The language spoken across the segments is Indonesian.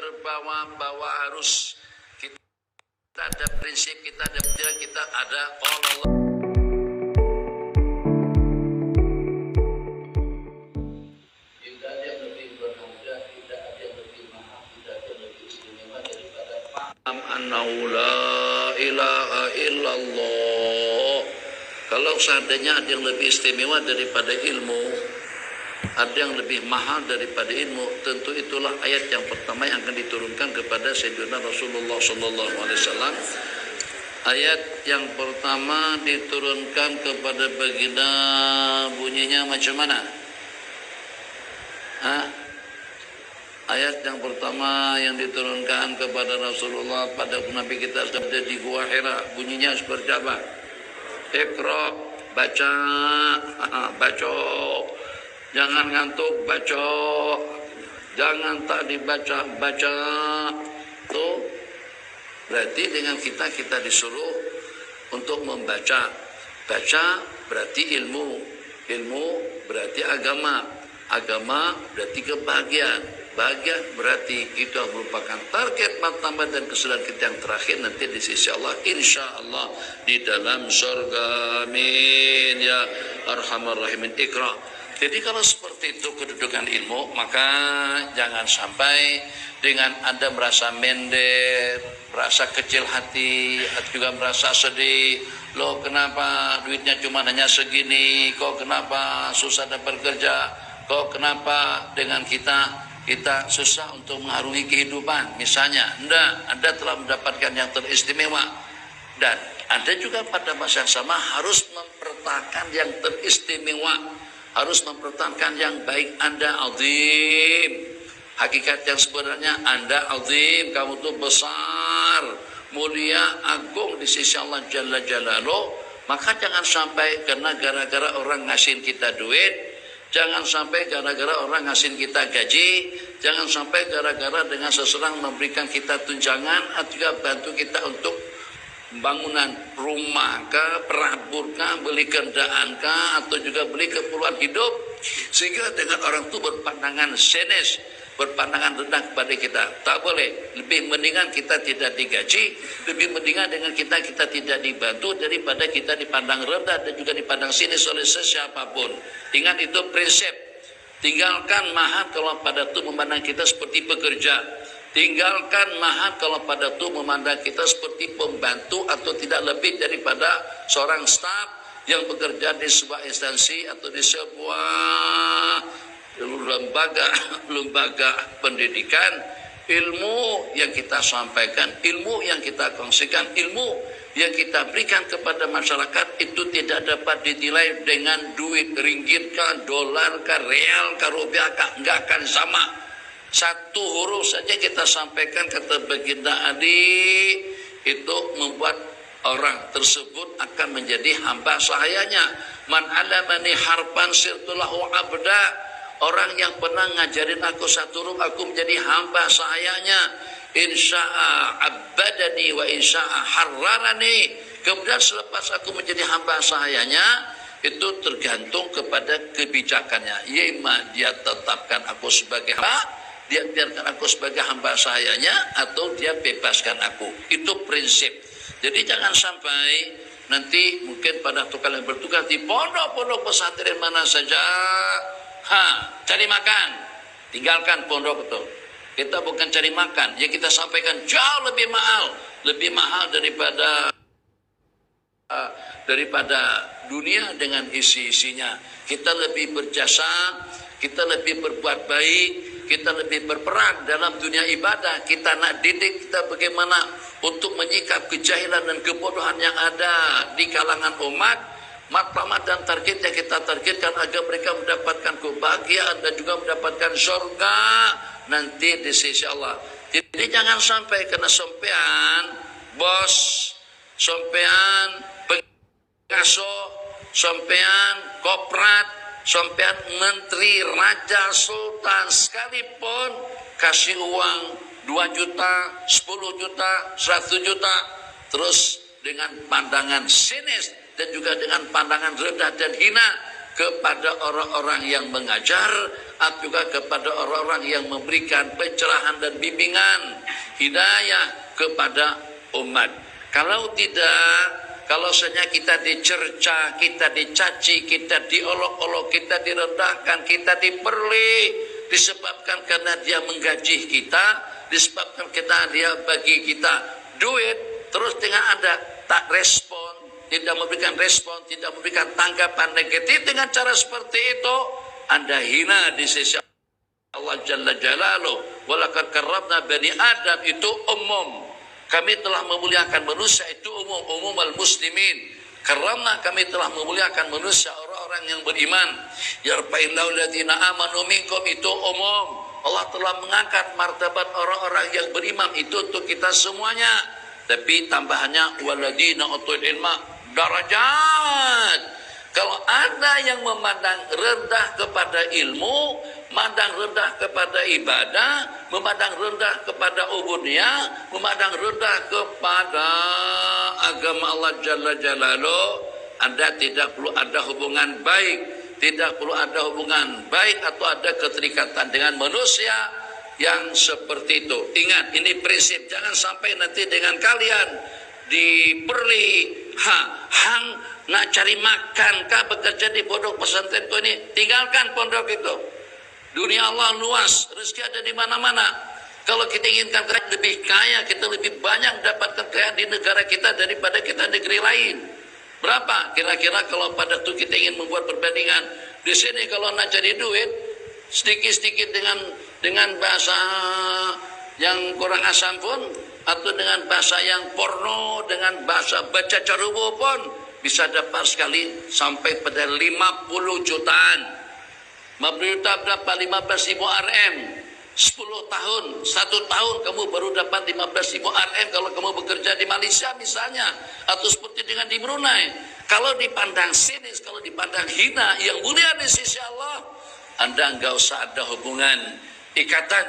terbawa-bawa arus. Kita ada prinsip, kita ada pikiran, kita ada Allah. Tidak ada yang lebih berharga, tidak ada yang lebih mahal, tidak ada yang lebih istimewa daripada paham annahu la ilaha illallah. Kalau seandainya ada yang lebih istimewa daripada ilmu, ada yang lebih mahal daripada ilmu, tentu itulah ayat yang pertama yang akan diturunkan kepada Sayyidina Rasulullah SAW. Ayat yang pertama diturunkan kepada baginda, bunyinya macam mana? Ayat yang pertama yang diturunkan kepada Rasulullah pada Nabi kita ada di Gua Hira, bunyinya seperti apa? Iqra, baca, baca. Jangan ngantuk, baca. Jangan tak dibaca, baca. Tuh, berarti dengan kita disuruh untuk membaca. Baca berarti ilmu. Ilmu berarti agama. Agama berarti kebahagiaan. Bahagia berarti itu merupakan target martabat dan kesudahan kita yang terakhir nanti di sisi Allah, insya Allah di dalam surga. Amin ya arhamar rahimin. Iqra. Jadi kalau seperti itu kedudukan ilmu, maka jangan sampai dengan Anda merasa mender, merasa kecil hati, atau juga merasa sedih. Loh, kenapa duitnya cuma hanya segini? Kok kenapa susah dapat kerja? Kok kenapa dengan kita susah untuk mengarungi kehidupan? Misalnya, Anda telah mendapatkan yang teristimewa. Dan Anda juga pada masa yang sama harus mempertahankan yang teristimewa. Harus mempertahankan yang baik Anda azim. Hakikat yang sebenarnya Anda azim, kamu tuh besar, mulia, agung di sisi Allah Jalla Jalaluh. Maka jangan sampai karena gara-gara orang ngasihin kita duit, jangan sampai gara-gara orang ngasihin kita gaji, jangan sampai gara-gara dengan seseorang memberikan kita tunjangan atau juga bantu kita untuk bangunan rumah kah, perabur kah, beli kendaraan kah, atau juga beli keperluan hidup, sehingga dengan orang itu berpandangan senes, berpandangan rendah kepada kita. Tak boleh. Lebih mendingan kita tidak digaji, lebih mendingan dengan kita tidak dibantu daripada kita dipandang rendah dan juga dipandang sinis oleh sesiapapun. Ingat itu prinsip. Tinggalkan mahat kalau pada itu memandang kita seperti pekerja. Tinggalkan mahat kalau pada itu memandang kita seperti pembantu atau tidak lebih daripada seorang staf yang bekerja di sebuah instansi atau di sebuah lembaga pendidikan. Ilmu yang kita sampaikan, ilmu yang kita kongsikan, ilmu yang kita berikan kepada masyarakat itu tidak dapat dinilai dengan duit ringgit kah, dolar kah, real kah, rupiah kah, enggak akan sama. Satu huruf saja kita sampaikan kata baginda Ali itu membuat orang tersebut akan menjadi hamba sahayanya. Man alamani harpan sirtulahu abda. Orang yang pernah ngajarin aku satu huruf, aku menjadi hamba sahayanya. Insya'a abadani wa insya'a harrarani. Kemudian selepas aku menjadi hamba sahayanya, itu tergantung kepada kebijakannya. Yaitu dia tetapkan aku sebagai hamba, dia biarkan aku sebagai hamba sahayanya, atau dia bebaskan aku. Itu prinsip. Jadi jangan sampai nanti mungkin pada kalian bertugas di pondok-pondok pesantren mana saja, cari makan, tinggalkan pondok itu. Kita bukan cari makan, yang kita sampaikan jauh lebih mahal daripada dunia dengan isi-isinya. Kita lebih berjasa, kita lebih berbuat baik, kita lebih berperan dalam dunia ibadah. Kita nak didik kita bagaimana untuk menyikap kejahilan dan kebodohan yang ada di kalangan umat. Matlamat dan target yang kita targetkan agar mereka mendapatkan kebahagiaan dan juga mendapatkan surga nanti di sisi Allah. Jadi jangan sampai kena sompean bos, sompean pengasuh, sompean koprat, sompean menteri, raja, sultan, sekalipun kasih uang 2 juta, 10 juta, 100 juta, terus dengan pandangan sinis dan juga dengan pandangan rendah dan hina, kepada orang-orang yang mengajar, atau juga kepada orang-orang yang memberikan pencerahan dan bimbingan hidayah kepada umat. Kalau tidak, kalau saja kita dicerca, kita dicaci, kita diolok-olok, kita direndahkan, kita diperli, disebabkan karena dia menggaji kita, disebabkan karena dia bagi kita duit, terus dengan ada tak respon, tidak memberikan respon, tidak memberikan tanggapan negatif dengan cara seperti itu, Anda hina di sisi Allah Jalla Jalaluhu. Walaqad karramna bani Adam, itu umum. Kami telah memuliakan manusia, itu umum al-muslimin. Karena kami telah memuliakan manusia, orang-orang yang beriman. Yarfa'illahu alladziina aamanu minkum, itu umum. Allah telah mengangkat martabat orang-orang yang beriman, itu untuk kita semuanya. Tapi tambahannya walladziina utul ilma darajat. Kalau ada yang memandang rendah kepada ilmu, memandang rendah kepada ibadah, memandang rendah kepada ubudiyah, memandang rendah kepada agama Allah Jalla Jalaluhu, Anda tidak perlu ada hubungan baik, tidak perlu ada hubungan baik atau ada keterikatan dengan manusia yang seperti itu. Ingat, ini prinsip, jangan sampai nanti dengan kalian diperli, hang nak cari makan kah bekerja di pondok pesantren ini, tinggalkan pondok itu. Dunia Allah luas, rezeki ada di mana-mana. Kalau kita inginkan lebih kaya, kita lebih banyak dapatkan kekayaan di negara kita daripada kita negeri lain. Berapa? Kira-kira kalau pada itu kita ingin membuat perbandingan. Di sini kalau nak cari duit, sedikit-sedikit dengan bahasa yang kurang asam pun, atau dengan bahasa yang porno, dengan bahasa baca carubo pun, bisa dapat sekali sampai pada 50 jutaan. 50 juta berapa? 15.000 RM. 10 tahun, 1 tahun kamu baru dapat 15.000 RM kalau kamu bekerja di Malaysia misalnya, atau seperti dengan di Brunei. Kalau dipandang sinis, kalau dipandang hina, yang mulia di sisi Allah, Anda enggak usah ada hubungan ikatan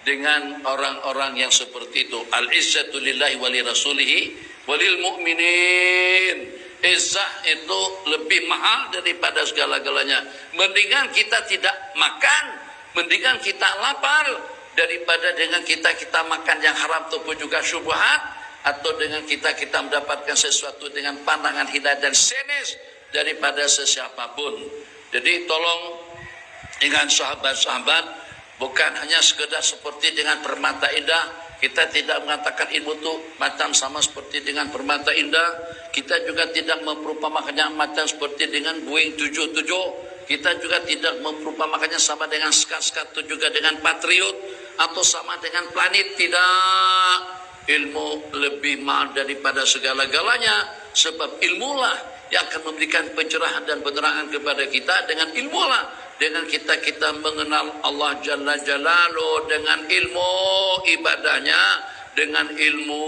dengan orang-orang yang seperti itu. Al-izzatu lillahi wa li rasulihi wa lil mu'minin. Izzah itu lebih mahal daripada segala-galanya. Mendingan kita tidak makan, mendingan kita lapar, daripada dengan kita makan yang haram ataupun juga syubhat, atau dengan kita mendapatkan sesuatu dengan pandangan hina dan sinis daripada sesiapapun. Jadi tolong dengan sahabat-sahabat, bukan hanya sekedar seperti dengan permata indah. Kita tidak mengatakan ilmu itu macam sama seperti dengan permata indah. Kita juga tidak memperumpamakannya macam seperti dengan Boeing 77. Kita juga tidak memperumpamakannya sama dengan Skat-Skat itu juga dengan Patriot, atau sama dengan planet. Tidak. Ilmu lebih mahal daripada segala-galanya. Sebab ilmulah yang akan memberikan pencerahan dan penerangan kepada kita. Dengan ilmulah, dengan kita mengenal Allah Jalla Jalaluhu, dengan ilmu ibadahnya, dengan ilmu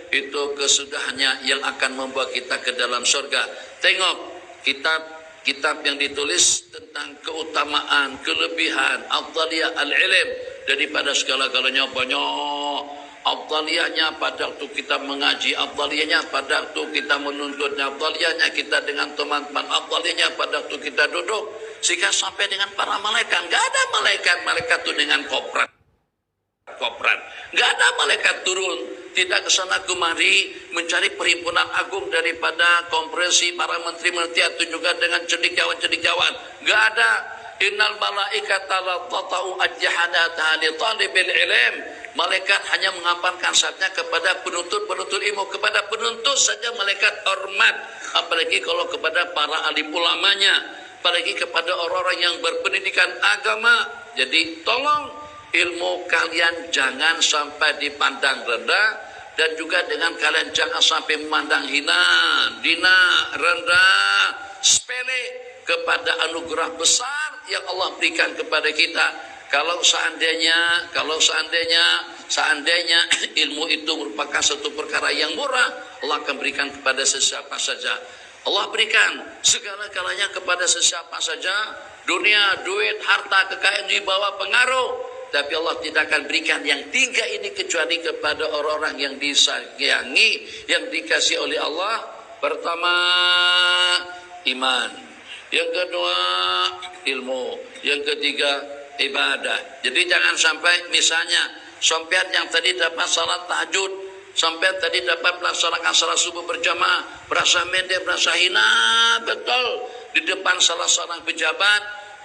itu kesudahannya yang akan membawa kita ke dalam surga. Tengok kitab yang ditulis tentang keutamaan, kelebihan, afdaliyah al-ilm daripada segala-galanya banyak. Afdaliyahnya pada waktu kita mengaji, afdaliyahnya pada waktu kita menuntutnya, afdaliyahnya kita dengan teman-teman, afdaliyahnya pada waktu kita duduk, sehingga sampai dengan para malaikat. Enggak ada malaikat itu dengan koprat. Enggak ada malaikat turun, tidak ke sana kemari mencari perhimpunan agung daripada konferensi para menteri-menteri atau juga dengan cendekiawan-cendekiawan. Enggak ada. Innal malaikata la tata'u ajhanata li talibil ilm. Malaikat hanya mengampangkan sayapnya kepada penuntut ilmu. Kepada penuntut saja malaikat hormat, apalagi kalau kepada para alim ulamanya, apalagi kepada orang-orang yang berpendidikan agama. Jadi tolong ilmu kalian jangan sampai dipandang rendah, dan juga dengan kalian jangan sampai memandang hina, rendah, sepele kepada anugerah besar yang Allah berikan kepada kita. Kalau seandainya ilmu itu merupakan satu perkara yang murah, Allah akan berikan kepada sesiapa saja. Allah berikan segala-galanya kepada sesiapa saja. Dunia, duit, harta, kekayaan, wibawa, pengaruh. Tapi Allah tidak akan berikan yang tiga ini kecuali kepada orang-orang yang disayangi, yang dikasih oleh Allah. Pertama, iman. Yang kedua, ilmu. Yang ketiga, ibadah. Jadi jangan sampai misalnya sampean yang tadi dapat salat tahajud, sampean tadi dapat melaksanakan salat subuh berjamaah, berasa mendek, berasa hina betul di depan salah seorang pejabat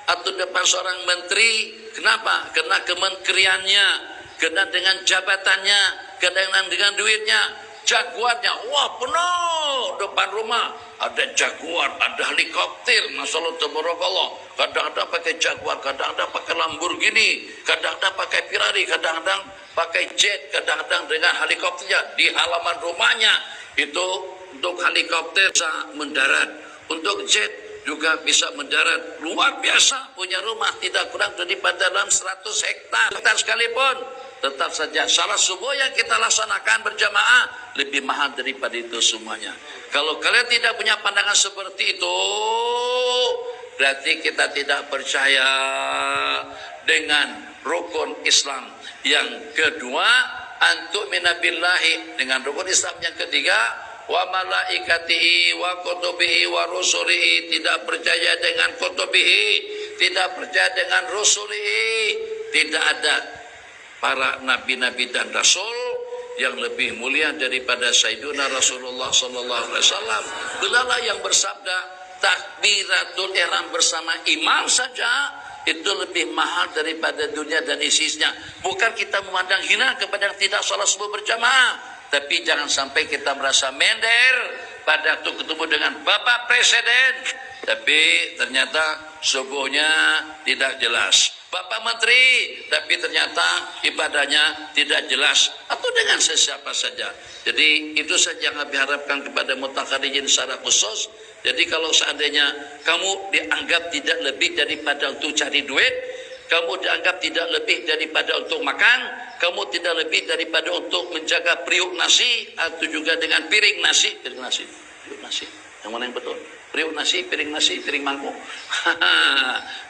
atau depan seorang menteri. Kenapa? Karena kementeriannya, karena dengan jabatannya, karena dengan duitnya, jaguarnya, wah penuh depan rumah. Ada jaguar, ada helikopter, Masya Allah, tabarakallah. Kadang-kadang pakai jaguar, kadang-kadang pakai Lamborghini, kadang-kadang pakai Ferrari, kadang-kadang pakai jet, kadang-kadang dengan helikopternya di halaman rumahnya. Itu untuk helikopter bisa mendarat, untuk jet juga bisa mendarat. Luar biasa, punya rumah tidak kurang daripada dalam 100 hektar sekalipun. Tetap saja salat subuh yang kita laksanakan berjamaah lebih mahal daripada itu semuanya. Kalau kalian tidak punya pandangan seperti itu, berarti kita tidak percaya dengan rukun Islam. Yang kedua, antuk minabillahi, dengan rukun Islam yang ketiga, wa malaikatihi wa kutubihi wa rusulihi, tidak percaya dengan kutubihi, tidak percaya dengan rusulihi. Tidak ada para nabi-nabi dan rasul yang lebih mulia daripada Sayyiduna Rasulullah sallallahu alaihi wasallam. Beliaulah yang bersabda, takbiratul ihram bersama imam saja itu lebih mahal daripada dunia dan isinya. Bukan kita memandang hina kepada yang tidak salat subuh berjamaah, tapi jangan sampai kita merasa minder pada waktu ketemu dengan Bapak Presiden, tapi ternyata subuhnya tidak jelas. Bapak Menteri, tapi ternyata ibadahnya tidak jelas, atau dengan sesiapa saja. Jadi itu saja yang kami harapkan kepada mutakharirin secara khusus. Jadi kalau seandainya kamu dianggap tidak lebih daripada untuk cari duit, kamu dianggap tidak lebih daripada untuk makan, kamu tidak lebih daripada untuk menjaga periuk nasi, atau juga dengan piring nasi, piring nasi, yang mana yang betul? Periuk nasi, piring mangkuk.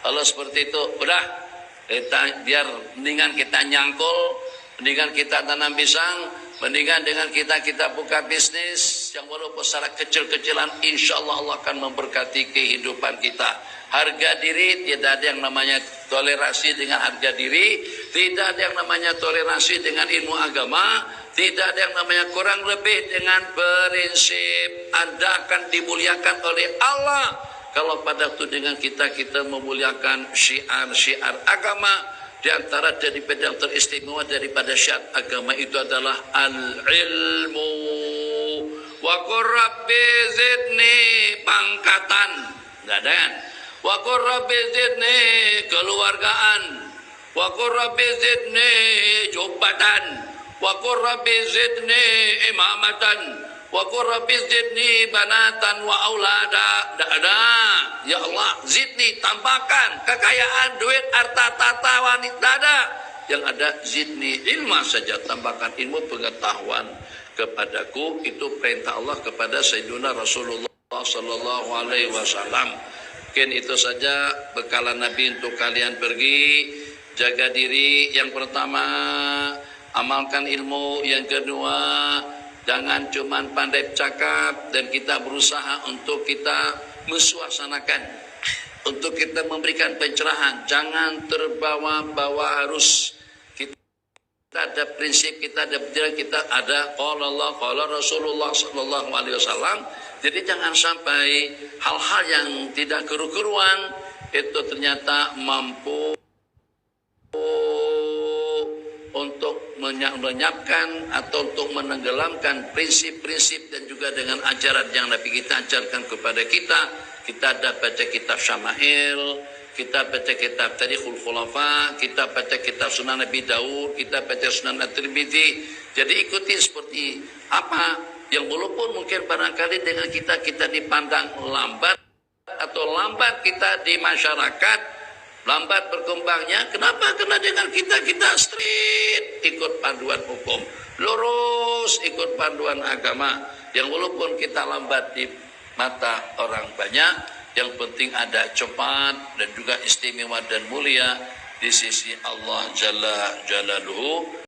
Kalau seperti itu, udah. Biar mendingan kita nyangkul, mendingan kita tanam pisang, mendingan dengan kita buka bisnis yang walaupun secara kecil-kecilan, insya Allah Allah akan memberkati kehidupan kita. Harga diri, tidak ada yang namanya toleransi dengan harga diri, tidak ada yang namanya toleransi dengan ilmu agama, tidak ada yang namanya kurang lebih dengan prinsip. Anda akan dimuliakan oleh Allah kalau pada waktu dengan kita memuliakan syiar agama. Di antara daripada yang teristimewa daripada syiar agama itu adalah al-ilmu. Wa qur rabbi zidni pangkatan, enggak ada kan? Wa qur rabbi zidni keluargaan, wa qur rabbi zidni jabatan, wa qur rabbi zidni imamatan, wa qur rabbi zidni banatan wa aulada. Tidak ada. Ya Allah, zidni, tambahkan kekayaan, duit, harta, tata, wanita. Tidak ada. Yang ada zidni ilma saja, tambahkan ilmu pengetahuan kepadaku. Itu perintah Allah kepada Sayyiduna Rasulullah sallallahu alaihi wasallam. Mungkin itu saja bekalan Nabi untuk kalian pergi. Jaga diri yang pertama, amalkan ilmu. Yang kedua, jangan cuma pandai cakap, dan kita berusaha untuk kita mensuasanakan, untuk kita memberikan pencerahan. Jangan terbawa-bawa arus. Kita ada prinsip, kita ada pikiran, kita ada qala Allah, qala Rasulullah sallallahu alaihi wasallam. Jadi jangan sampai hal-hal yang tidak keru-keruan itu ternyata mampu untuk menyapkan atau untuk menenggelamkan prinsip-prinsip dan juga dengan ajaran yang Nabi kita ajarkan kepada kita. Kita ada baca kitab Syama'il, kita baca kitab Tarikhul Khulafa, kita baca kitab Sunan Nabi Daud, kita baca Sunan At-Tirmidzi. Jadi ikuti seperti apa yang walaupun mungkin barangkali dengan kita dipandang lambat atau lambat kita di masyarakat, lambat berkembangnya. Kenapa? Karena dengan kita street, ikut panduan hukum, lurus ikut panduan agama. Yang walaupun kita lambat di mata orang banyak, yang penting ada cepat dan juga istimewa dan mulia di sisi Allah Jalla Jalaluhu.